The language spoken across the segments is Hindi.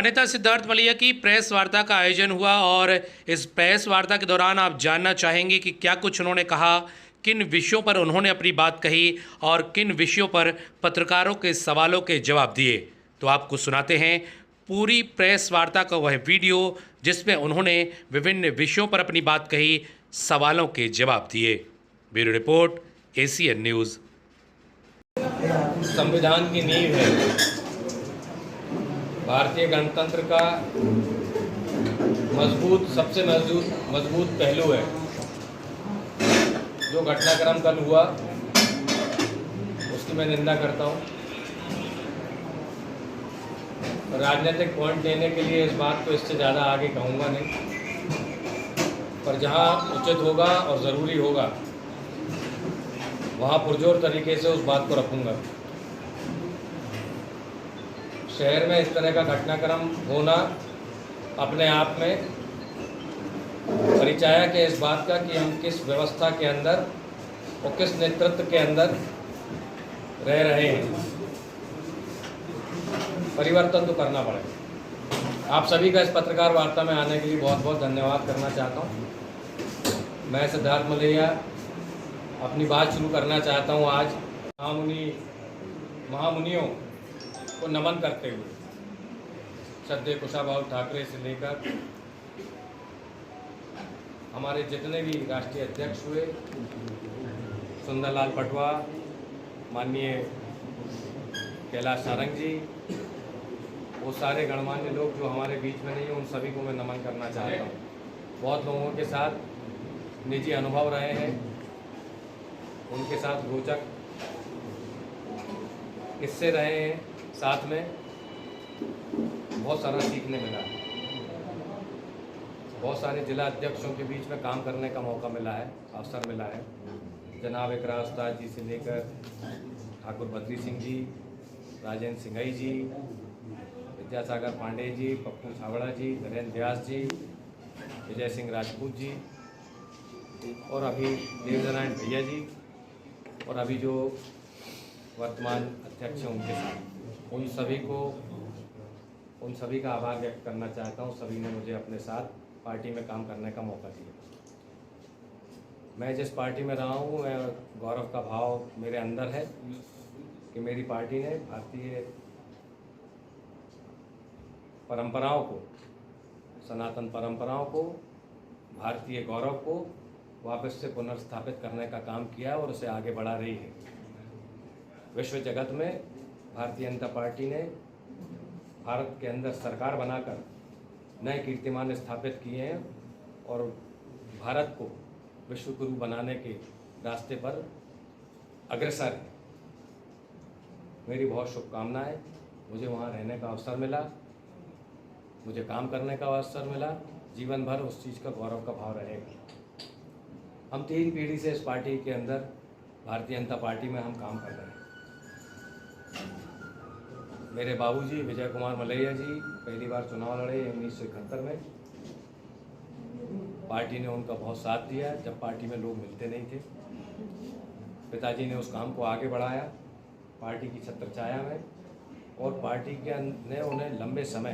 नेता सिद्धार्थ मलैया की प्रेस वार्ता का आयोजन हुआ और इस प्रेस वार्ता के दौरान आप जानना चाहेंगे कि क्या कुछ उन्होंने कहा, किन विषयों पर उन्होंने अपनी बात कही और किन विषयों पर पत्रकारों के सवालों के जवाब दिए। तो आपको सुनाते हैं पूरी प्रेस वार्ता का वह वीडियो जिसमें उन्होंने विभिन्न विषयों पर अपनी बात कही, सवालों के जवाब दिए। Bureau report, ACN news. संविधान की नींव है, भारतीय गणतंत्र का सबसे मजबूत पहलू है। जो घटनाक्रम कल हुआ उसकी मैं निंदा करता हूँ। राजनीतिक पॉइंट देने के लिए इस बात को इससे ज़्यादा आगे कहूँगा नहीं, पर जहाँ उचित होगा और ज़रूरी होगा वहाँ पुरजोर तरीके से उस बात को रखूँगा। शहर में इस तरह का घटनाक्रम होना अपने आप में परिचायक है इस बात का कि हम किस व्यवस्था के अंदर और किस नेतृत्व के अंदर रह रहे हैं। परिवर्तन तो करना पड़ेगा। आप सभी का इस पत्रकार वार्ता में आने के लिए बहुत बहुत धन्यवाद करना चाहता हूँ। मैं सिद्धार्थ मलैया अपनी बात शुरू करना चाहता हूँ आज महामुनियों को नमन करते हुए। श्रद्धेय कुशाभाऊ ठाकरे से लेकर हमारे जितने भी राष्ट्रीय अध्यक्ष हुए, सुंदरलाल पटवा, माननीय कैलाश सारंग जी, वो सारे गणमान्य लोग जो हमारे बीच में नहीं हैं, उन सभी को मैं नमन करना चाहता हूँ। बहुत लोगों के साथ निजी अनुभव रहे हैं, उनके साथ रोचक किस्से रहे हैं, साथ में बहुत सारा सीखने मिला है। बहुत सारे जिला अध्यक्षों के बीच में काम करने का मौका मिला है, अवसर मिला है। जनाब इकरा उस्ताद जी से लेकर ठाकुर बद्री सिंह जी, राजेंद्र सिंघई जी, विद्यासागर पांडे जी, पप्पू छावड़ा जी, नरेंद्र व्यास जी, विजय सिंह राजपूत जी और अभी देवनारायण भैया जी और अभी जो वर्तमान अध्यक्ष हैं उनके साथ, उन सभी का आभार व्यक्त करना चाहता हूँ। सभी ने मुझे अपने साथ पार्टी में काम करने का मौका दिया। मैं जिस पार्टी में रहा हूँ, मैं गौरव का भाव मेरे अंदर है कि मेरी पार्टी ने भारतीय परंपराओं को, सनातन परंपराओं को, भारतीय गौरव को वापस से पुनर्स्थापित करने का काम किया है और उसे आगे बढ़ा रही है। विश्व जगत में भारतीय जनता पार्टी ने भारत के अंदर सरकार बनाकर नए कीर्तिमान स्थापित किए हैं और भारत को विश्व गुरु बनाने के रास्ते पर अग्रसर है। मेरी बहुत शुभकामनाएं। मुझे वहाँ रहने का अवसर मिला, मुझे काम करने का अवसर मिला, जीवन भर उस चीज़ का गौरव का भाव रहेगा। हम 3 पीढ़ी से इस पार्टी के अंदर, भारतीय जनता पार्टी में हम काम कर रहे हैं। मेरे बाबूजी विजय कुमार मलैया जी पहली बार चुनाव लड़े 1971 में। पार्टी ने उनका बहुत साथ दिया जब पार्टी में लोग मिलते नहीं थे। पिताजी ने उस काम को आगे बढ़ाया पार्टी की छत्रछाया में, और पार्टी के ने उन्हें लंबे समय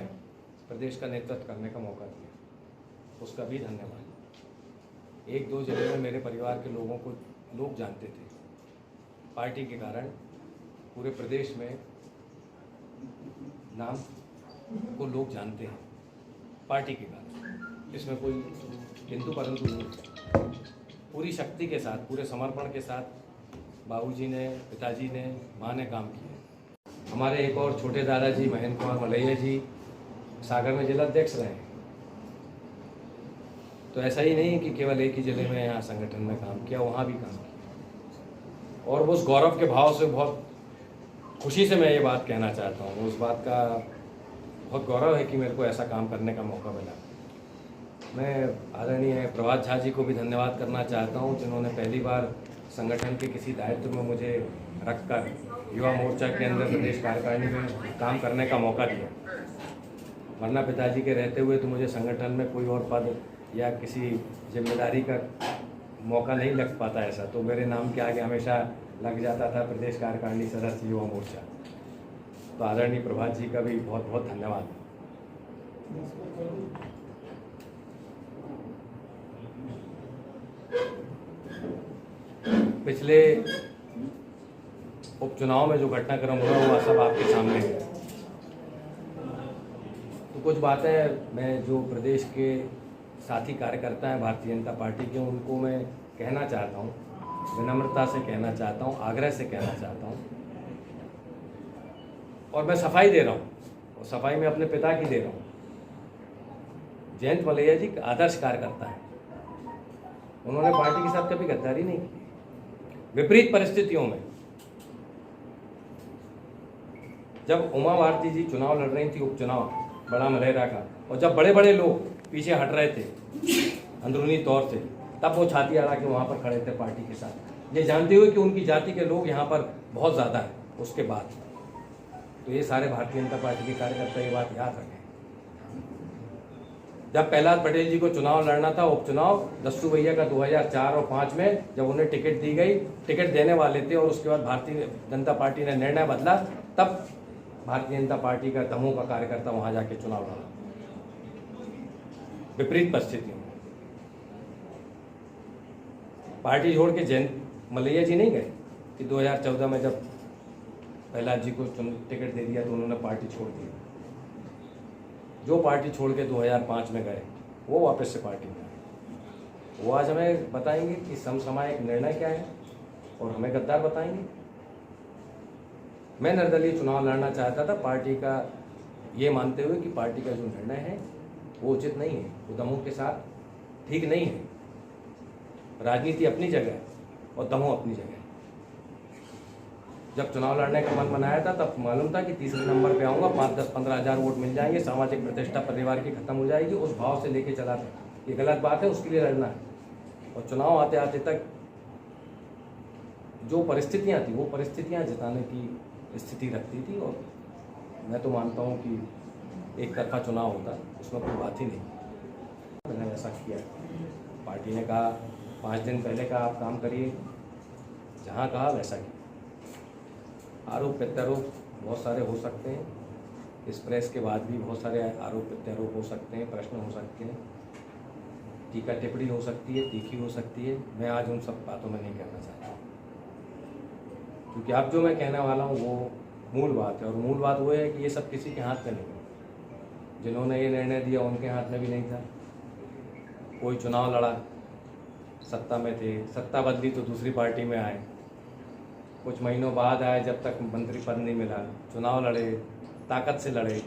प्रदेश का नेतृत्व करने का मौका दिया। उसका भी धन्यवाद। 1-2 जिले में मेरे परिवार के लोगों को लोग जानते थे। पार्टी के कारण पूरे प्रदेश में नाम को लोग जानते हैं, पार्टी के कारण। इसमें कोई किंतु परंतु नहीं। पूरी शक्ति के साथ, पूरे समर्पण के साथ बाबूजी ने, पिताजी ने, माँ ने काम किया। हमारे एक और छोटे दादाजी महेंद्र कुमार मलैया जी सागर में जिला अध्यक्ष रहे। तो ऐसा ही नहीं कि केवल एक ही जिले में यहाँ संगठन में काम किया, वहाँ भी काम किया। और उस गौरव के भाव से बहुत खुशी से मैं ये बात कहना चाहता हूँ। उस बात का बहुत गौरव है कि मेरे को ऐसा काम करने का मौका मिला। मैं आदरणीय प्रभात झा जी को भी धन्यवाद करना चाहता हूँ, जिन्होंने पहली बार संगठन के किसी दायित्व में मुझे रखकर युवा मोर्चा के अंदर प्रदेश कार्यकारिणी में काम करने का मौका दिया। वरना पिताजी के रहते हुए तो मुझे संगठन में कोई और पद या किसी जिम्मेदारी का मौका नहीं लग पाता ऐसा। तो मेरे नाम के आगे हमेशा लग जाता था प्रदेश कार्यकारिणी सदस्य युवा मोर्चा। तो आदरणीय प्रभात जी का भी बहुत बहुत धन्यवाद। पिछले उपचुनाव में जो घटनाक्रम हुआ वो सब आपके सामने है। तो कुछ बातें मैं जो प्रदेश के साथी कार्यकर्ता हैं भारतीय जनता पार्टी के, उनको मैं कहना चाहता हूँ, विनम्रता से कहना चाहता हूँ, आग्रह से कहना चाहता हूँ, और मैं सफाई दे रहा हूँ, और सफाई में अपने पिता की दे रहा हूँ। जयंत मलैया जी आदर्श कार्यकर्ता है, उन्होंने पार्टी के साथ कभी गद्दारी नहीं की। विपरीत परिस्थितियों में जब उमा भारती जी चुनाव लड़ रही थी, उपचुनाव बड़ा मलेरा का, और जब बड़े बड़े लोग पीछे हट रहे थे अंदरूनी तौर से, तब वो छाती अड़ा के वहाँ पर खड़े थे पार्टी के साथ, ये जानते हुए कि उनकी जाति के लोग यहाँ पर बहुत ज़्यादा है। उसके बाद तो ये सारे भारतीय जनता पार्टी के कार्यकर्ता ये बात याद रखें। जब प्रहलाद पटेल जी को चुनाव लड़ना था, उपचुनाव दस्सू भैया का 2004 और 5 में, जब उन्हें टिकट दी गई, टिकट देने वाले थे, और उसके बाद भारतीय जनता पार्टी ने निर्णय बदला, तब भारतीय जनता पार्टी का दमोह का कार्यकर्ता वहां जाके चुनाव लड़ा। विपरीत परिस्थितियों में पार्टी छोड़ के जयंत मलैया जी नहीं गए कि 2014 में जब प्रहलाद जी को टिकट दे दिया तो उन्होंने पार्टी छोड़ दी। जो पार्टी छोड़ के 2005 में गए वो वापस से पार्टी में आए। वो आज हमें बताएंगे कि समसामयिक निर्णय क्या है, और हमें गद्दार बताएंगे। मैं निर्दलीय चुनाव लड़ना चाहता था पार्टी का, ये मानते हुए कि पार्टी का जो निर्णय है वो उचित नहीं है, वो दमोह के साथ ठीक नहीं है। राजनीति अपनी जगह है और दमोह अपनी जगह है। जब चुनाव लड़ने का मन बनाया था तब मालूम था कि तीसरे नंबर पे आऊँगा, 5, 10, 15 हज़ार वोट मिल जाएंगे, सामाजिक प्रतिष्ठा परिवार की खत्म हो जाएगी, उस भाव से लेके चला था। ये गलत बात है, उसके लिए लड़ना है। और चुनाव आते आते तक जो परिस्थितियाँ थी वो परिस्थितियाँ जिताने की स्थिति रखती थी, और मैं तो मानता हूँ कि एक तरफा चुनाव होता, उसमें कोई बात ही नहीं। मैंने ऐसा किया, पार्टी ने कहा 5 दिन पहले का आप काम करिए, जहाँ कहा वैसा किया। आरोप प्रत्यारोप बहुत सारे हो सकते हैं, इस प्रेस के बाद भी बहुत सारे आरोप प्रत्यारोप हो सकते हैं, प्रश्न हो सकते हैं, टीका टिप्पणी हो सकती है, तीखी हो सकती है। मैं आज उन सब बातों में नहीं कहना चाहता, क्योंकि अब जो मैं कहने वाला हूँ वो मूल बात है, और मूल बात वो है कि ये सब किसी के हाथ में नहीं है। जिन्होंने ये निर्णय दिया उनके हाथ में भी नहीं था। कोई चुनाव लड़ा, सत्ता में थे, सत्ता बदली तो दूसरी पार्टी में आए, कुछ महीनों बाद आए, जब तक मंत्री पद नहीं मिला, चुनाव लड़े, ताकत से लड़े,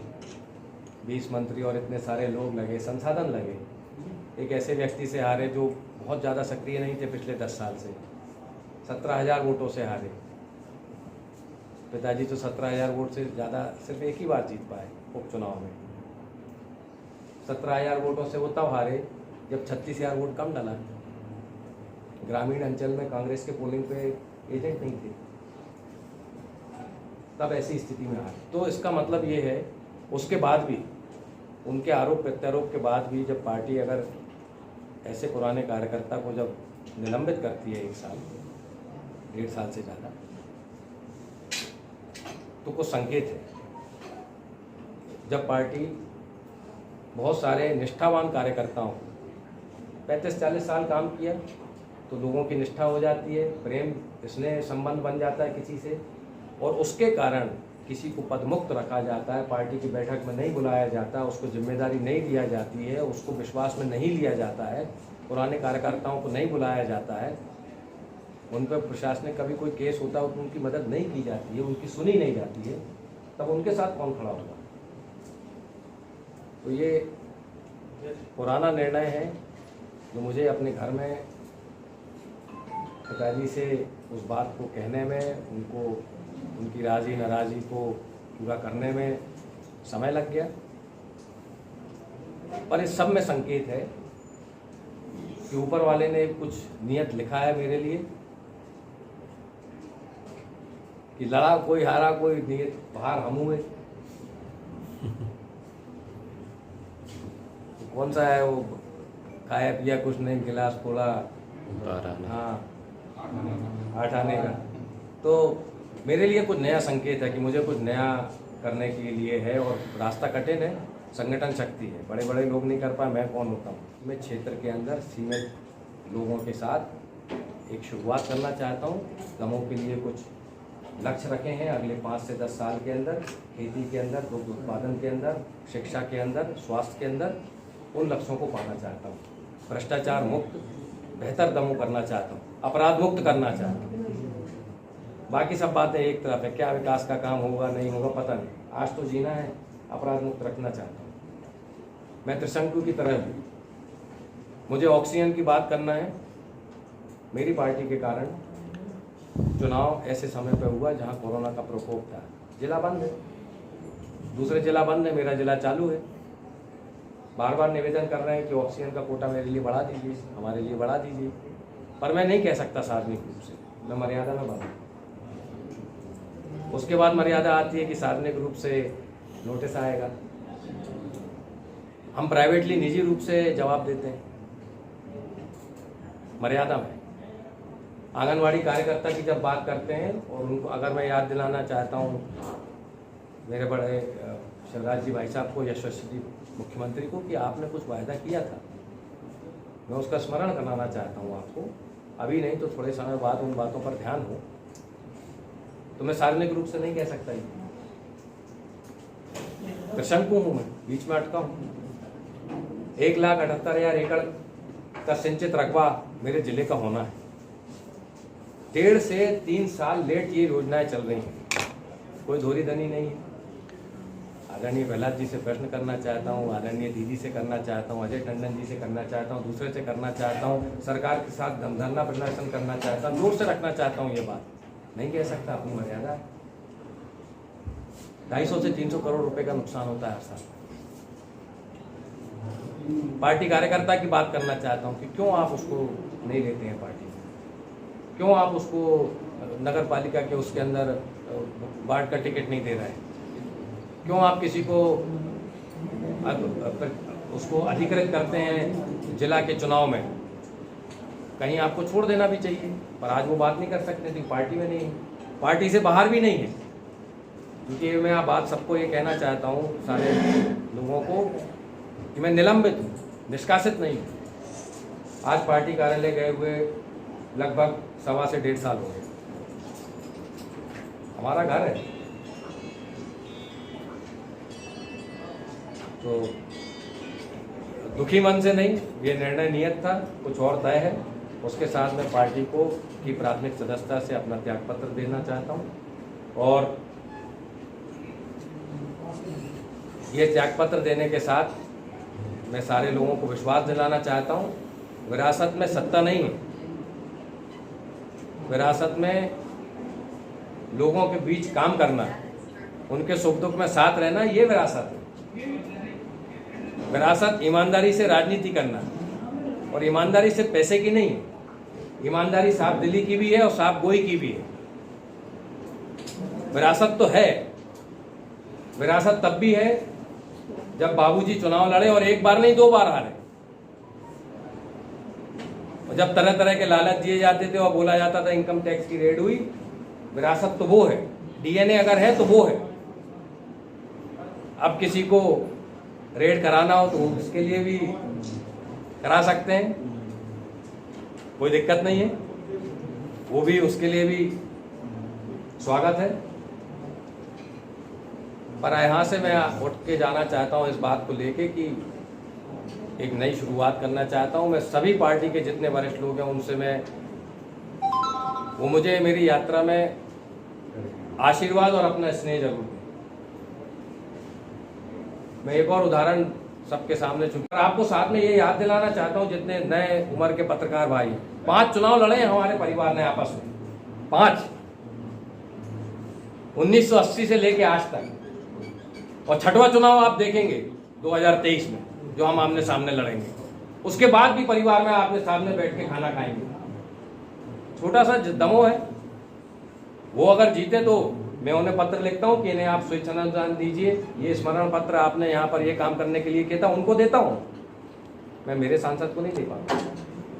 20 मंत्री और इतने सारे लोग लगे, संसाधन लगे। एक ऐसे व्यक्ति से हारे जो बहुत ज़्यादा सक्रिय नहीं थे पिछले 10 साल से, 17,000 वोटों से हारे। पिताजी तो 17,000 वोट से ज़्यादा सिर्फ एक ही बार जीत पाए उपचुनाव में। 17,000 वोटों से वो तब हारे जब 36,000 वोट कम डाला। ग्रामीण अंचल में कांग्रेस के पोलिंग पे एजेंट नहीं थे, तब ऐसी स्थिति में हारे। तो इसका मतलब ये है, उसके बाद भी उनके आरोप प्रत्यारोप के बाद भी जब पार्टी अगर ऐसे पुराने कार्यकर्ता को जब निलंबित करती है 1 साल, 1.5 साल से ज़्यादा, तो कुछ संकेत है। जब पार्टी बहुत सारे निष्ठावान कार्यकर्ताओं, 35-40 साल काम किया तो लोगों की निष्ठा हो जाती है, प्रेम स्नेह संबंध बन जाता है किसी से, और उसके कारण किसी को पदमुक्त रखा जाता है, पार्टी की बैठक में नहीं बुलाया जाता, उसको जिम्मेदारी नहीं दिया जाती है, उसको विश्वास में नहीं लिया जाता है, पुराने कार्यकर्ताओं को नहीं बुलाया जाता है, उन पर प्रशासनिक कभी कोई केस होता है तो उनकी मदद नहीं की जाती है, उनकी सुनी नहीं जाती है, तब उनके साथ कौन खड़ा होगा? तो ये पुराना निर्णय है जो मुझे अपने घर में पिताजी से उस बात को कहने में, उनको उनकी राज़ी नाराज़ी को पूरा करने में समय लग गया। पर इस सब में संकेत है कि ऊपर वाले ने कुछ नियत लिखा है मेरे लिए, कि लड़ा कोई हारा कोई, नियत बाहर हम हुए। तो कौन सा है वो, खाया पिया कुछ नहीं, गिलास खोला हाँ 8 आने का। तो मेरे लिए कुछ नया संकेत है कि मुझे कुछ नया करने के लिए है, और रास्ता कठिन है, संगठन शक्ति है, बड़े बड़े लोग नहीं कर पाए, मैं कौन होता हूँ। मैं क्षेत्र के अंदर सीमित लोगों के साथ एक शुरुआत करना चाहता हूँ। दमोह के लिए कुछ लक्ष्य रखे हैं अगले 5 से 10 साल के अंदर, खेती के अंदर, दुग्ध उत्पादन के अंदर, शिक्षा के अंदर, स्वास्थ्य के अंदर, उन लक्ष्यों को पाना चाहता हूँ। भ्रष्टाचार मुक्त बेहतर दमोह करना चाहता हूँ, अपराध मुक्त करना चाहता हूँ। बाकी सब बातें एक तरफ है, क्या विकास का काम होगा नहीं होगा पता नहीं, आज तो जीना है, अपराध मुक्त रखना चाहता हूँ। मैं त्रिशंकु की तरह हूँ, मुझे ऑक्सीजन की बात करना है। मेरी पार्टी के कारण चुनाव ऐसे समय पर हुआ जहाँ कोरोना का प्रकोप था, जिला बंद है, दूसरे जिला बंद है, मेरा जिला चालू है। बार बार निवेदन कर रहे हैं कि ऑक्सीजन का कोटा मेरे लिए बढ़ा दीजिए, हमारे लिए बढ़ा दीजिए, पर मैं नहीं कह सकता सार्वजनिक रूप से, मैं मर्यादा में बढ़ाऊँ। उसके बाद मर्यादा आती है कि सार्वजनिक रूप से नोटिस आएगा, हम प्राइवेटली निजी रूप से जवाब देते हैं, मर्यादा में। आंगनवाड़ी कार्यकर्ता की जब बात करते हैं और उनको अगर मैं याद दिलाना चाहता हूँ मेरे बड़े शिवराज जी भाई साहब को, यशस्वी जी मुख्यमंत्री को, कि आपने कुछ वायदा किया था, मैं उसका स्मरण कराना चाहता हूँ आपको। अभी नहीं तो थोड़े समय बाद उन बातों पर ध्यान हो, तो मैं सार्वजनिक रूप से नहीं कह सकता, ये त्रिशंकु हूँ, मैं बीच में अटका हूँ। 1,78,000 एकड़ का सिंचित रकबा मेरे जिले का होना है। 1.5 से 3 साल लेट ये योजनाएं चल रही हैं, कोई धोरी धनी नहीं है। आदरणीय प्रहलाद जी से प्रश्न करना चाहता हूँ, आदरणीय दीदी से करना चाहता हूँ, अजय टंडन जी से करना चाहता हूँ, दूसरे से करना चाहता हूँ, सरकार के साथ धरना प्रदर्शन करना चाहता हूँ, जोर से रखना चाहता हूँ। ये बात नहीं कह सकता, अपनी मर्यादा। 250 से 300 करोड़ रुपए का नुकसान होता है हर साल। पार्टी कार्यकर्ता की बात करना चाहता हूँ कि क्यों आप उसको नहीं लेते हैं पार्टी में, क्यों आप उसको नगर पालिका के उसके अंदर वार्ड का टिकट नहीं दे रहे हैं, क्यों आप किसी को उसको अधिकृत करते हैं जिला के चुनाव में। कहीं आपको छोड़ देना भी चाहिए, पर आज वो बात नहीं कर सकते क्योंकि पार्टी में नहीं है, पार्टी से बाहर भी नहीं है। क्योंकि मैं आप बात सबको ये कहना चाहता हूँ, सारे लोगों को, कि मैं निलंबित हूँ, निष्कासित नहीं हूँ। आज पार्टी कार्यालय गए हुए लगभग 1.25 से 1.5 साल हो गए। हमारा घर है, तो दुखी मन से नहीं, ये निर्णय नियत था, कुछ और तय है। उसके साथ मैं पार्टी को की प्राथमिक सदस्यता से अपना त्यागपत्र देना चाहता हूँ, और ये त्यागपत्र देने के साथ मैं सारे लोगों को विश्वास दिलाना चाहता हूँ, विरासत में सत्ता नहीं है, विरासत में लोगों के बीच काम करना, उनके सुख दुख में साथ रहना, ये विरासत है। विरासत ईमानदारी से राजनीति करना, और ईमानदारी से पैसे की नहीं है, ईमानदारी साफ दिली की भी है और साफ गोई की भी है। विरासत तो है, विरासत तब भी है जब बाबूजी चुनाव लड़े और 1 बार नहीं 2 बार हारे, और जब तरह तरह के लालच दिए जाते थे और बोला जाता था इनकम टैक्स की रेड हुई। विरासत तो वो है, डीएनए अगर है तो वो है। अब किसी को रेड कराना हो तो उसके लिए भी करा सकते हैं, कोई दिक्कत नहीं है, वो भी उसके लिए भी स्वागत है। पर यहाँ से मैं उठ के जाना चाहता हूँ इस बात को लेके कि एक नई शुरुआत करना चाहता हूँ। मैं सभी पार्टी के जितने वरिष्ठ लोग हैं उनसे वो मुझे मेरी यात्रा में आशीर्वाद और अपना स्नेह जरूर दें। मैं एक और उदाहरण सबके सामने चुनकर आपको साथ में ये याद दिलाना चाहता हूँ, जितने नए उम्र के पत्रकार भाई, 5 चुनाव लड़े हैं हमारे परिवार ने आपस में, 5, 1980 से लेके आज तक, और 6वां चुनाव आप देखेंगे 2023 में जो हम आमने सामने लड़ेंगे। उसके बाद भी परिवार में आपने सामने बैठ के खाना खाएंगे। छोटा सा दमोह है, वो अगर जीते तो मैं उन्हें पत्र लिखता हूँ कि इन्हें आप स्वेच्छानुदान दीजिए, ये स्मरण पत्र आपने यहाँ पर ये काम करने के लिए किया था, उनको देता हूँ। मैं मेरे सांसद को नहीं दे पाया,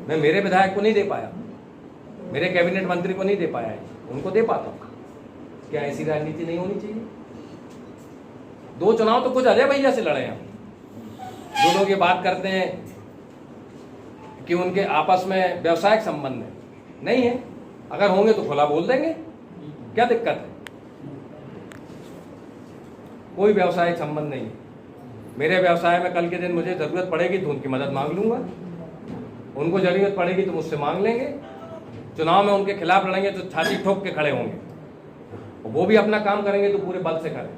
मैं मेरे विधायक को नहीं दे पाया, मेरे कैबिनेट मंत्री को नहीं दे पाया है, उनको दे पाता हूँ। क्या ऐसी राजनीति नहीं होनी चाहिए? 2 चुनाव तो कुछ अजय भैया से लड़े हैं, जो लोग ये बात करते हैं कि उनके आपस में व्यवसायिक संबंध है, नहीं है। अगर होंगे तो खुला बोल देंगे, क्या दिक्कत है? कोई व्यवसायिक संबंध नहीं है। मेरे व्यवसाय में कल के दिन मुझे ज़रूरत पड़ेगी तो उनकी मदद मांग लूँगा, उनको ज़रूरत पड़ेगी तो मुझसे मांग लेंगे। चुनाव में उनके खिलाफ लड़ेंगे तो छाती ठोक के खड़े होंगे, और वो भी अपना काम करेंगे तो पूरे बल से करें।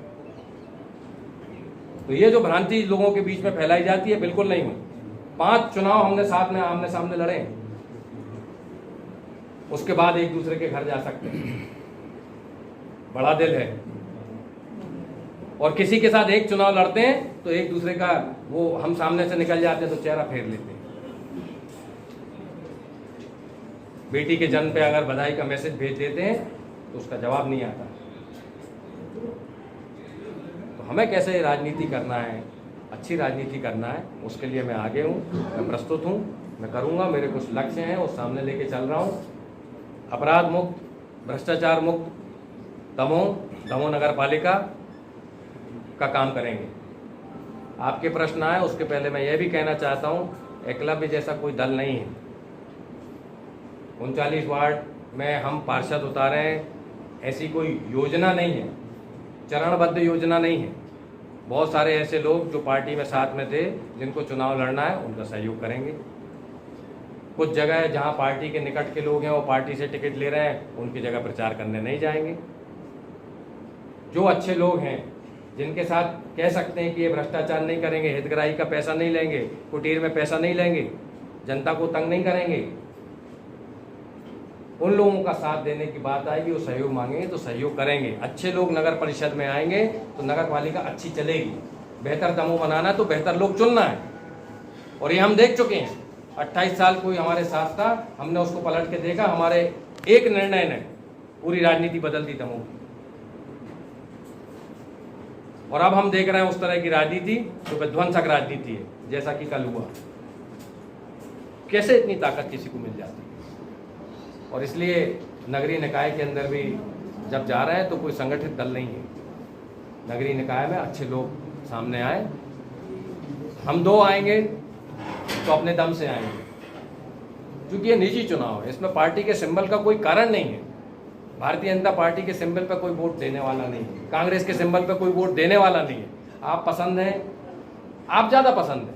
तो ये जो भ्रांति लोगों के बीच में फैलाई जाती है, बिल्कुल नहीं हुई। 5 चुनाव हमने साथ में आमने सामने लड़े, उसके बाद एक दूसरे के घर जा सकते हैं। बड़ा दिल है, और किसी के साथ एक चुनाव लड़ते हैं तो एक दूसरे का वो हम सामने से निकल जाते हैं तो चेहरा फेर लेते हैं। बेटी के जन्म पे अगर बधाई का मैसेज भेज देते हैं तो उसका जवाब नहीं आता। तो हमें कैसे राजनीति करना है, अच्छी राजनीति करना है, उसके लिए मैं आगे हूँ, मैं प्रस्तुत हूँ, मैं करूँगा। मेरे कुछ लक्ष्य हैं, वो सामने लेके चल रहा हूँ। अपराध मुक्त, भ्रष्टाचार मुक्त दमोह नगर पालिका का काम करेंगे। आपके प्रश्न आए उसके पहले मैं ये भी कहना चाहता हूँ, एकलव्य जैसा कोई दल नहीं है। 39 वार्ड में हम पार्षद उतारे हैं, ऐसी कोई योजना नहीं है, चरणबद्ध योजना नहीं है। बहुत सारे ऐसे लोग जो पार्टी में साथ में थे, जिनको चुनाव लड़ना है, उनका सहयोग करेंगे। कुछ जगह जहां पार्टी के निकट के लोग हैं, वो पार्टी से टिकट ले रहे हैं, उनकी जगह प्रचार करने नहीं जाएंगे। जो अच्छे लोग हैं, जिनके साथ कह सकते हैं कि ये भ्रष्टाचार नहीं करेंगे, हितग्राही का पैसा नहीं लेंगे, कुटीर में पैसा नहीं लेंगे, जनता को तंग नहीं करेंगे, उन लोगों का साथ देने की बात आएगी, वो सहयोग मांगेंगे तो सहयोग करेंगे। अच्छे लोग नगर परिषद में आएंगे तो नगर पालिका अच्छी चलेगी। बेहतर दमोह बनाना तो बेहतर लोग चुनना है, और ये हम देख चुके हैं। 28 साल कोई हमारे साथ था, हमने उसको पलट के देखा। हमारे एक निर्णय ने पूरी राजनीति बदल दी दमोह की। और अब हम देख रहे हैं उस तरह की राजनीति जो विध्वंसक राजनीति है, जैसा कि कल हुआ। कैसे इतनी ताकत किसी को मिल जाती है? और इसलिए नगरीय निकाय के अंदर भी जब जा रहे हैं तो कोई संगठित दल नहीं है। नगरीय निकाय में अच्छे लोग सामने आए। हम 2 आएंगे तो अपने दम से आएंगे, क्योंकि ये निजी चुनाव है, इसमें पार्टी के सिंबल का कोई कारण नहीं है। भारतीय जनता पार्टी के सिंबल पर कोई वोट देने वाला नहीं है, कांग्रेस के सिंबल पर कोई वोट देने वाला नहीं है। आप पसंद हैं, आप ज़्यादा पसंद हैं,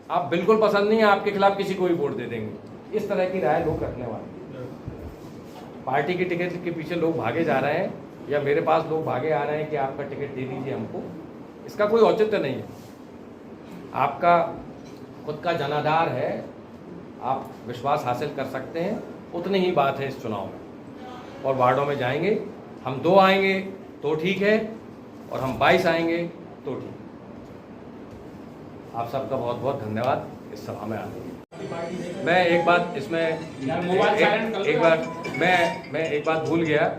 आप बिल्कुल पसंद नहीं है, आपके खिलाफ किसी को भी वोट दे देंगे। इस तरह की राय लोग रखने वाले। पार्टी की टिकट के पीछे लोग भागे जा रहे हैं, या मेरे पास लोग भागे आ रहे हैं कि आपका टिकट दे दीजिए हमको, इसका कोई औचित्य नहीं है। आपका खुद का जनाधार है, आप विश्वास हासिल कर सकते हैं, उतनी ही बात है इस चुनाव में। और वार्डों में जाएंगे, हम 2 आएंगे तो ठीक है, और हम 22 आएंगे तो ठीक है। आप सबका बहुत बहुत धन्यवाद इस सभा में आने के लिए। मैं एक बात इसमें एक बात भूल गया।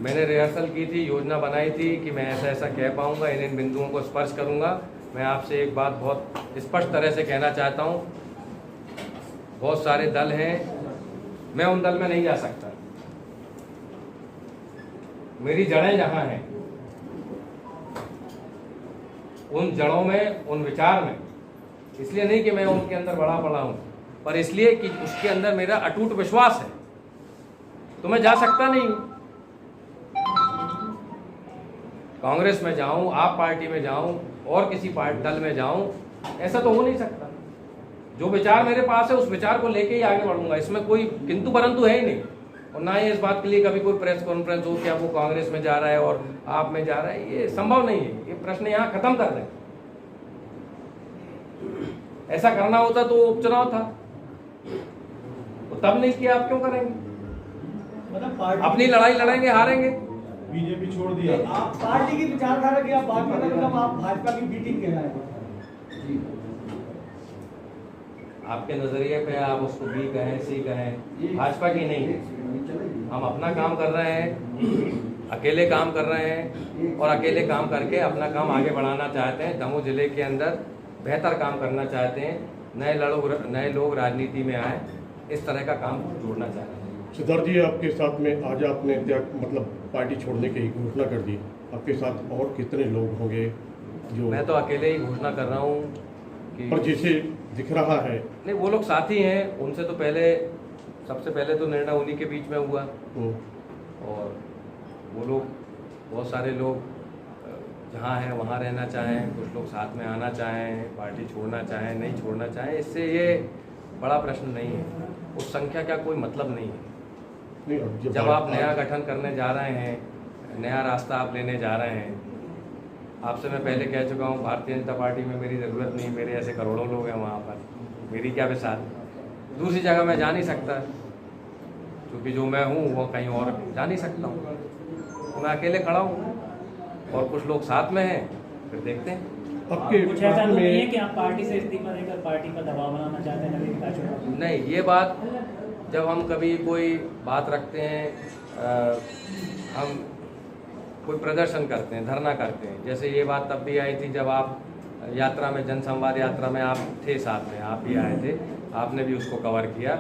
मैंने रिहर्सल की थी, योजना बनाई थी कि मैं ऐसा ऐसा कह पाऊंगा, इन बिंदुओं को स्पर्श करूंगा। मैं आपसे एक बात बहुत स्पष्ट तरह से कहना चाहता हूं, बहुत सारे दल हैं, मैं उन दल में नहीं जा सकता। मेरी जड़ें जहां हैं, उन जड़ों में, उन विचार में, इसलिए नहीं कि मैं उनके अंदर बड़ा पड़ा हूं, पर इसलिए कि उसके अंदर मेरा अटूट विश्वास है, तो मैं जा सकता नहीं हूं। कांग्रेस में जाऊं, आप पार्टी में जाऊं, और किसी दल में जाऊं, ऐसा तो हो नहीं सकता। जो विचार मेरे पास है उस विचार को लेके ही आगे बढ़ूंगा, इसमें कोई किंतु परंतु है ही नहीं। और ना ही इस बात के लिए कभी कोई प्रेस कॉन्फ्रेंस हो क्या वो कांग्रेस में जा रहा है और आप में जा रहा है, ये संभव नहीं है। ये प्रश्न यहाँ खत्म कर दें। ऐसा करना होता तो उपचुनाव था, तो तब नहीं किया, आप क्यों करेंगे? मतलब अपनी लड़ाई लड़ेंगे, हारेंगे। बीजेपी छोड़ दिया, आप पार्टी की विचारधारा की आप बात कर रहे हो, आप भाजपा की बीटिंग कह रहे हैं। आपके नजरिए पे आप उसको बी कहें, सी कहें, भाजपा की नहीं है। हम अपना काम कर रहे हैं, अकेले काम कर रहे हैं, और अकेले काम करके अपना काम आगे बढ़ाना चाहते हैं। दमोह जिले के अंदर बेहतर काम करना चाहते हैं, नए लोग राजनीति में आए, इस तरह का काम जोड़ना चाहते हैं। सिद्धार्थ जी, आपके साथ में आज आपने मतलब पार्टी छोड़ने की घोषणा कर दी, आपके साथ और कितने लोग होंगे, जो मैं तो अकेले ही घोषणा कर रहा हूँ कि पर जैसे दिख रहा है नहीं, वो लोग साथी हैं, उनसे तो पहले सबसे पहले तो निर्णय उन्हीं के बीच में हुआ वो और वो लोग बहुत सारे लोग जहाँ हैं वहाँ रहना चाहें, कुछ लोग साथ में आना चाहें, पार्टी छोड़ना चाहें, नहीं छोड़ना चाहें, इससे ये बड़ा प्रश्न नहीं है। उस संख्या का कोई मतलब नहीं है। नहीं अब जब आप नया गठन करने जा रहे हैं, नया रास्ता आप लेने जा रहे हैं, आपसे मैं पहले कह चुका हूँ भारतीय जनता पार्टी में मेरी ज़रूरत नहीं, मेरे ऐसे करोड़ों लोग हैं वहाँ पर, मेरी क्या मिसाल। दूसरी जगह मैं जा नहीं सकता क्योंकि जो मैं हूँ वो कहीं और जा नहीं सकता हूँ, तो मैं अकेले खड़ा हूँ और कुछ लोग साथ में हैं, फिर देखते हैं। आपके कुछ ऐसा पार्टी तो नहीं है में कि आप पार्टी से इस्तीफा देकर पार्टी पर दबाव बनाना चाहते हैं नवीन का चुनाव? नहीं, ये बात जब हम कभी कोई बात रखते हैं, हम कोई प्रदर्शन करते हैं, धरना करते हैं, जैसे ये बात तब भी आई थी जब आप यात्रा में, जनसंवाद यात्रा में आप थे साथ में, आप भी आए थे, आपने भी उसको कवर किया,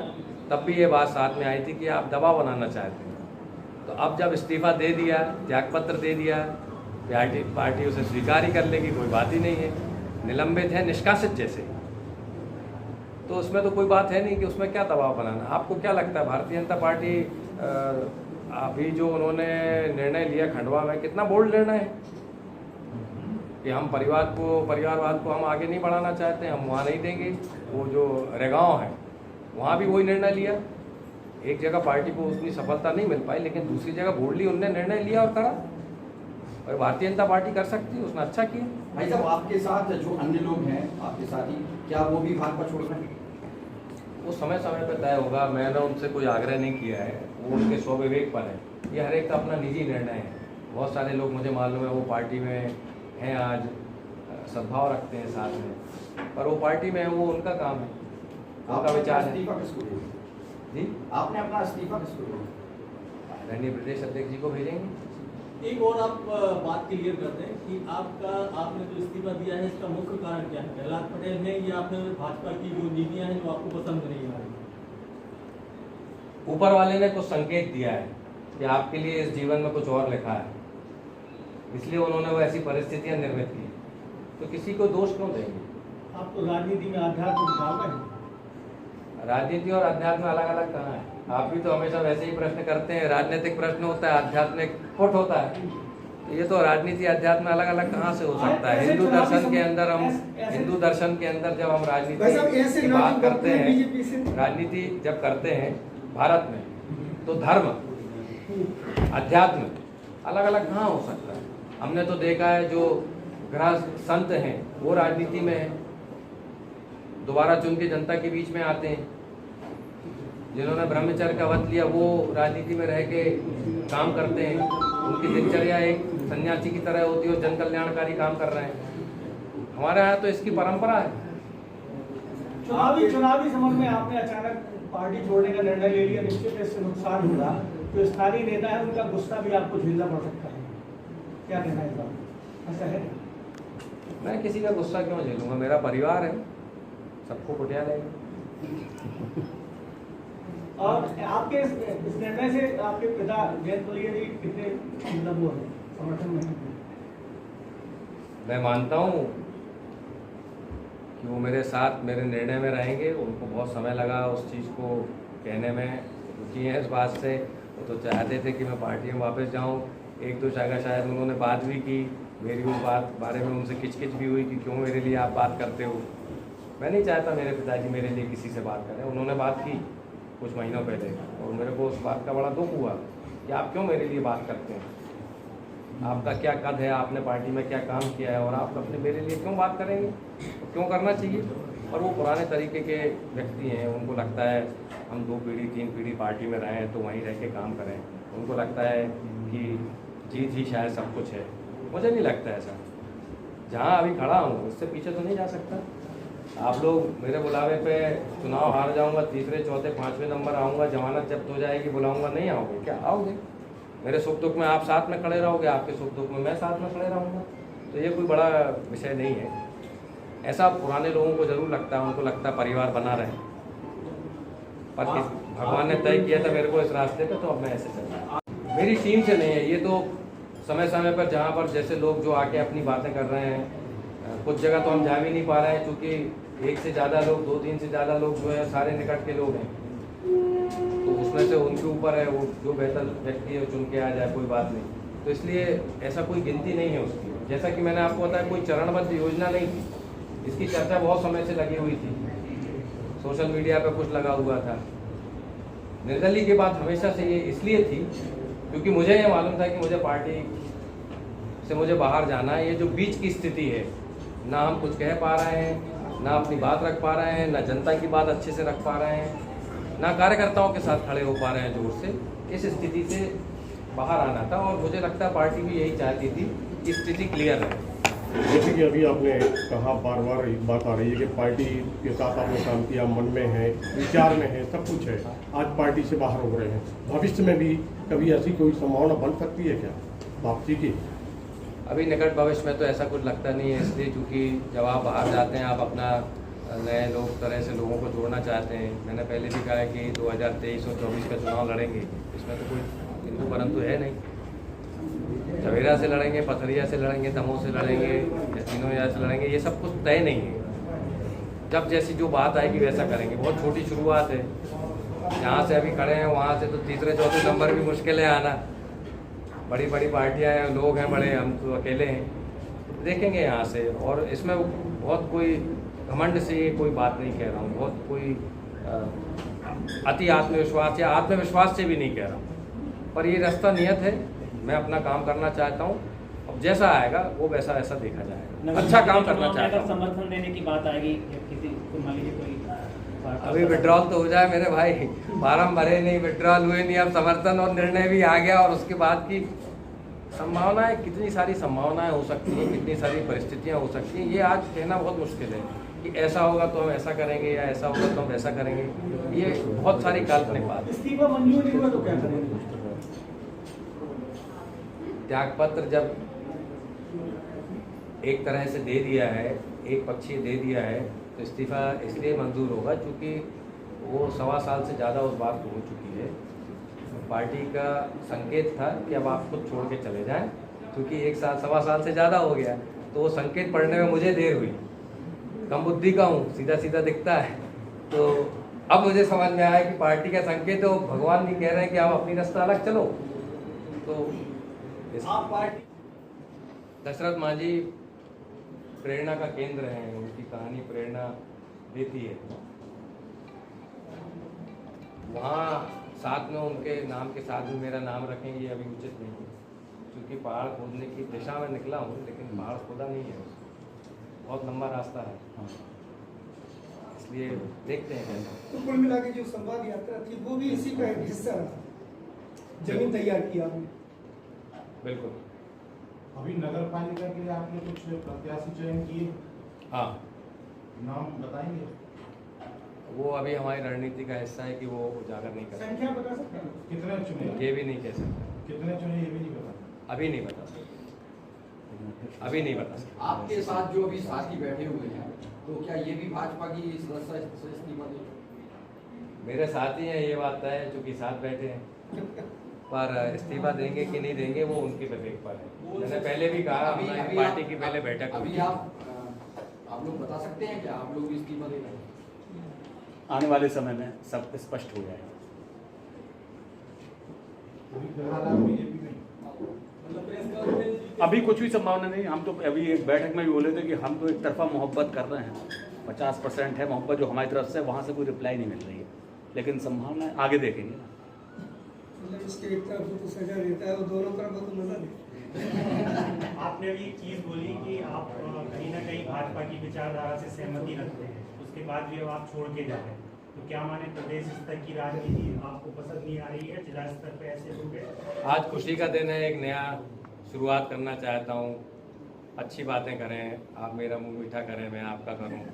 तब भी ये बात साथ में आई थी कि आप दबाव बनाना चाहते हैं। तो अब जब इस्तीफा दे दिया, त्यागपत्र दे दिया, पार्टी उसे स्वीकार ही कर लेगी, कोई बात ही नहीं है, निलंबित है, निष्कासित जैसे, तो उसमें तो कोई बात है नहीं कि उसमें क्या दबाव बनाना। आपको क्या लगता है भारतीय जनता पार्टी अभी जो उन्होंने निर्णय लिया खंडवा में, कितना बोल्ड निर्णय है कि हम परिवारवाद को हम आगे नहीं बढ़ाना चाहते, हम वहाँ नहीं देंगे। वो जो रेगांव है वहाँ भी वही निर्णय लिया, एक जगह पार्टी को उतनी सफलता नहीं मिल पाई, लेकिन दूसरी जगह बोल्डली उनने निर्णय लिया और करा, और भारतीय जनता पार्टी कर सकती है, उसने अच्छा किया। भाई साहब, आपके साथ जो अन्य लोग हैं आपके साथी, क्या वो भी भाजपा छोड़ रहे हैं? वो समय समय पर तय होगा, मैंने उनसे कोई आग्रह नहीं किया है, वो उनके स्वविवेक पर है, ये हर एक का अपना निजी निर्णय है। बहुत सारे लोग मुझे मालूम है वो पार्टी में हैं, आज सद्भाव रखते हैं साथ में, पर वो पार्टी में है, वो उनका काम है, उनका विचार है। इस्तीफा किसको दिया जी, आपने? अपना इस्तीफा किसको दिया? आदरणीय प्रदेश अध्यक्ष जी को भेजेंगे। एक और आप बात क्लियर कर दें कि आपने जो इस्तीफा दिया है इसका मुख्य कारण क्या है? प्रहलाद पटेल है या आपने भाजपा की जो नीतियां हैं जो आपको पसंद नहीं आ रही? ऊपर वाले ने कुछ संकेत दिया है कि आपके लिए इस जीवन में कुछ और लिखा है, इसलिए उन्होंने वो ऐसी परिस्थितियां निर्मित की, तो किसी को दोष क्यों देंगे? आप तो राजनीति में आध्यात्म डाल रहे हैं। राजनीति और अध्यात्म अलग अलग कहाँ है? आप भी तो हमेशा वैसे ही प्रश्न करते हैं, राजनीतिक प्रश्न होता है, आध्यात्मिक फुट होता है, ये तो राजनीति अध्यात्म अलग अलग कहाँ से हो सकता है? हिंदू दर्शन के अंदर हिंदू दर्शन के अंदर जब हम राजनीति की बात करते हैं, राजनीति जब करते हैं भारत में, तो धर्म अध्यात्म अलग अलग कहाँ हो सकता है? हमने तो देखा है जो ग्रह संत हैं वो राजनीति में है, दोबारा चुन के जनता के बीच में आते हैं, जिन्होंने ब्रह्मचर्य का व्रत लिया वो राजनीति में रह के काम करते हैं, उनकी दिनचर्या एक सन्यासी की तरह होती है, जन कल्याणकारी काम कर रहे हैं। हमारे यहाँ तो इसकी परंपरा है। चुनावी समय में आपने अचानक पार्टी छोड़ने का निर्णय ले लिया, निश्चित इससे नुकसान होगा, तो स्थानीय नेता है उनका गुस्सा भी आपको झेलना पड़ सकता है, क्या कहना है इस बात? ऐसा है? मैं किसी का गुस्सा क्यों झेलूंगा? मेरा परिवार है, सबको कुटिया लेगा। और आपके इस निर्णय से आपके पिता जयंत मलिया जी कितने मतलब वो है समर्थन में? मैं मानता हूँ कि वो मेरे साथ मेरे निर्णय में रहेंगे। उनको बहुत समय लगा उस चीज़ को कहने में, दुखी हैं इस बात से। वो तो चाहते थे कि मैं पार्टी में वापस जाऊँ, एक दो जगह शायद उन्होंने बात भी की, मेरी उस बात बारे में उनसे किचकिच भी हुई कि क्यों मेरे लिए आप बात करते हो। मैं नहीं चाहता मेरे पिताजी मेरे लिए किसी से बात करें। उन्होंने बात की कुछ महीनों पहले और मेरे को उस बात का बड़ा दुख हुआ कि आप क्यों मेरे लिए बात करते हैं, आपका क्या कद है, आपने पार्टी में क्या काम किया है और आप अपने मेरे लिए क्यों बात करेंगे? तो क्यों करना चाहिए? और वो पुराने तरीके के व्यक्ति हैं, उनको लगता है हम 2 पीढ़ी 3 पीढ़ी पार्टी में रहें तो वहीं रह के काम करें। उनको लगता है कि जीत ही शायद सब कुछ है। मुझे नहीं लगता ऐसा। जहाँ अभी खड़ा हूँ उससे पीछे तो नहीं जा सकता। आप लोग मेरे बुलावे पे चुनाव हार जाऊंगा, 3रे 4थे 5वें नंबर आऊँगा, जमानत जब्त हो जाएगी, बुलाऊंगा, नहीं आओगे क्या? आओगे। मेरे सुख दुख में आप साथ में खड़े रहोगे, आपके सुख दुख में मैं साथ में खड़े रहूँगा, तो ये कोई बड़ा विषय नहीं है। ऐसा पुराने लोगों को ज़रूर लगता है, उनको लगता है परिवार बना रहे, पर भगवान ने तय किया था मेरे को इस रास्ते पे, तो अब मैं ऐसे चल रहा हूँ। मेरी टीम से नहीं है ये, तो समय समय पर जहाँ पर जैसे लोग जो आके अपनी बातें कर रहे हैं, कुछ जगह तो हम जा भी नहीं पा रहे हैं, क्योंकि एक से ज़्यादा लोग, 2-3 से ज़्यादा लोग जो है सारे निकट के लोग हैं, तो उसमें से उनके ऊपर है, वो जो बेहतर व्यक्ति है चुन के आ जाए, कोई बात नहीं। तो इसलिए ऐसा कोई गिनती नहीं है उसकी। जैसा कि मैंने आपको बताया, कोई चरणबद्ध योजना नहीं थी, इसकी चर्चा बहुत समय से लगी हुई थी, सोशल मीडिया पे कुछ लगा हुआ था। निर्दलीय की बात हमेशा से ये इसलिए थी क्योंकि मुझे ये मालूम था कि मुझे पार्टी से मुझे बाहर जाना है। ये जो बीच की स्थिति है, ना हम कुछ कह पा रहे हैं, ना अपनी बात रख पा रहे हैं, ना जनता की बात अच्छे से रख पा रहे हैं, ना कार्यकर्ताओं के साथ खड़े हो पा रहे हैं जोर से, इस स्थिति से बाहर आना था। और मुझे लगता है पार्टी भी यही चाहती थी कि स्थिति क्लियर रहे। जैसे कि अभी आपने कहा, बार बार एक बात आ रही है कि पार्टी के साथ आपने काम किया, मन में है, विचार में है, सब कुछ है, आज पार्टी से बाहर हो रहे हैं। भविष्य में भी कभी ऐसी कोई संभावना बन सकती है क्या वापसी की? अभी निकट भविष्य में तो ऐसा कुछ लगता नहीं है, इसलिए क्योंकि जब आप बाहर जाते हैं, आप अपना नए लोग तरह से लोगों को जोड़ना चाहते हैं। मैंने पहले भी कहा है कि 2023 और 24 का चुनाव लड़ेंगे, इसमें तो कोई हिंदू परंतु है नहीं। झवेरा से लड़ेंगे, पथरिया से लड़ेंगे, दमोह से लड़ेंगे, या तीनों यहाँ से लड़ेंगे, ये सब कुछ तय नहीं है। जब जैसी जो बात आएगी वैसा करेंगे। बहुत छोटी शुरुआत है, जहाँ से अभी खड़े हैं वहाँ से तो तीसरे चौथे नंबर भी मुश्किल है आना। बड़ी बड़ी पार्टियाँ हैं, लोग हैं बड़े, हम तो अकेले हैं। देखेंगे यहाँ से। और इसमें बहुत कोई घमंड से कोई बात नहीं कह रहा हूँ, बहुत कोई अति आत्मविश्वास या आत्मविश्वास से भी नहीं कह रहा हूँ, पर ये रास्ता नियत है। मैं अपना काम करना चाहता हूँ, अब जैसा आएगा वो वैसा ऐसा देखा जाएगा। अच्छा काम करना चाहता हूँ। समर्थन देने की बात आएगी, किसी को मान लीजिए कोई अभी विड्रॉल तो हो जाए मेरे भाई, फार्म भरे नहीं, विड्रॉल हुए नहीं, अब समर्थन और निर्णय भी आ गया, और उसके बाद की संभावनाएं, कितनी सारी संभावनाएं हो सकती हैं, कितनी सारी परिस्थितियां हो सकती हैं, ये आज कहना बहुत मुश्किल है कि ऐसा होगा तो हम ऐसा करेंगे या ऐसा होगा तो हम ऐसा करेंगे। ये बहुत सारी काल्पनिक बात है। इस्तीफा मंजूर नहीं हुआ तो क्या करेंगे? त्यागपत्र जब एक तरह से दे दिया है, एक पक्षीय दे दिया है, तो इस्तीफा इसलिए मंजूर होगा क्योंकि वो 1.25 साल से ज़्यादा उस बात को हो चुकी है। पार्टी का संकेत था कि अब आप खुद छोड़ के चले जाएं, क्योंकि 1 साल 1.25 साल से ज़्यादा हो गया, तो वो संकेत पढ़ने में मुझे देर हुई। कम बुद्धि का हूँ, सीधा सीधा दिखता है, तो अब मुझे समझ में आया कि पार्टी का संकेत तो भगवान नहीं कह रहे हैं कि आप अपनी रास्ता अलग चलो। तो आप पार्टी दशरथ मांझी प्रेरणा का केंद्र है, उनकी कहानी प्रेरणा देती है। वहाँ साथ में उनके नाम के साथ भी मेरा नाम रखेंगे, ये अभी उचित नहीं है, क्योंकि पहाड़ खोदने की दिशा में निकला हूँ, लेकिन पहाड़ खोदा नहीं है, बहुत लंबा रास्ता है, इसलिए देखते हैं कैसा। तो कुल मिला के जो संवाद यात्रा थी वो भी इसी का एक हिस्सा रहा, जमीन तैयार किया आपने। बिल्कुल। अभी नगर पालिका के लिए आपने कुछ प्रत्याशी चयन किए? हाँ, नाम बताएंगे? वो अभी हमारी रणनीति का हिस्सा है कि वो उजागर नहीं कर संख्या बता सकते हैं? कितने चुने? ये भी नहीं कह सकते, कितने चुने ये भी नहीं पता। अभी नहीं बता सकते, अभी नहीं बता सकते। आपके साथ जो अभी साथी बैठे हुए हैं, तो क्या ये भी भाजपा की सदस्य इस्तीफा देंगे? मेरे साथी हैं, ये बात तय है, चूँकि साथ बैठे हैं, पर इस्तीफा देंगे कि नहीं देंगे वो उनके विवेक पर है। मैंने पहले भी कहा, हमारी पार्टी की पहले बैठक अभी आप लोग बता सकते हैं क्या आप लोग भी इस्तीफा देंगे? आने वाले समय में सब स्पष्ट हो जाएगा। अभी फिलहाल आप बीजेपी में? अभी कुछ भी संभावना नहीं। हम तो अभी एक बैठक में भी बोले थे कि हम तो एक तरफा मोहब्बत कर रहे हैं, 50% है मोहब्बत जो हमारी तरफ से, वहाँ से कोई रिप्लाई नहीं मिल रही है, लेकिन संभावना आगे देखेंगे। इसके एक तरफ तो सजा देता है और दोनों तरफ तो मजा देता आपने अभी एक चीज़ बोली कि आप कहीं ना कहीं भाजपा की विचारधारा से सहमति रखते हैं, उसके बाद भी अब आप छोड़ के जा रहे हैं, तो क्या माने प्रदेश स्तर की राजनीति आपको पसंद नहीं आ रही है? जिला स्तर पे ऐसे लोग हैं। आज खुशी का दिन है, एक नया शुरुआत करना चाहता हूँ। अच्छी बातें करें, आप मेरा मुंह मीठा करें, मैं आपका करूँ।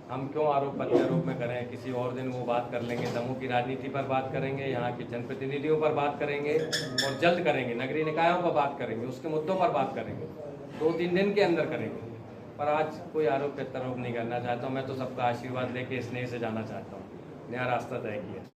हम क्यों आरोप प्रत्यारोप में करें? किसी और दिन वो बात कर लेंगे, दमोह की राजनीति पर बात करेंगे, यहाँ के जनप्रतिनिधियों पर बात करेंगे, और जल्द करेंगे, नगरीय निकायों पर बात करेंगे, उसके मुद्दों पर बात करेंगे, 2-3 दिन के अंदर करेंगे। पर आज कोई आरोप प्रत्यारोप नहीं करना चाहता हूँ। मैं तो सबका आशीर्वाद लेके स्नेह से जाना चाहता हूँ। नया रास्ता तय किया।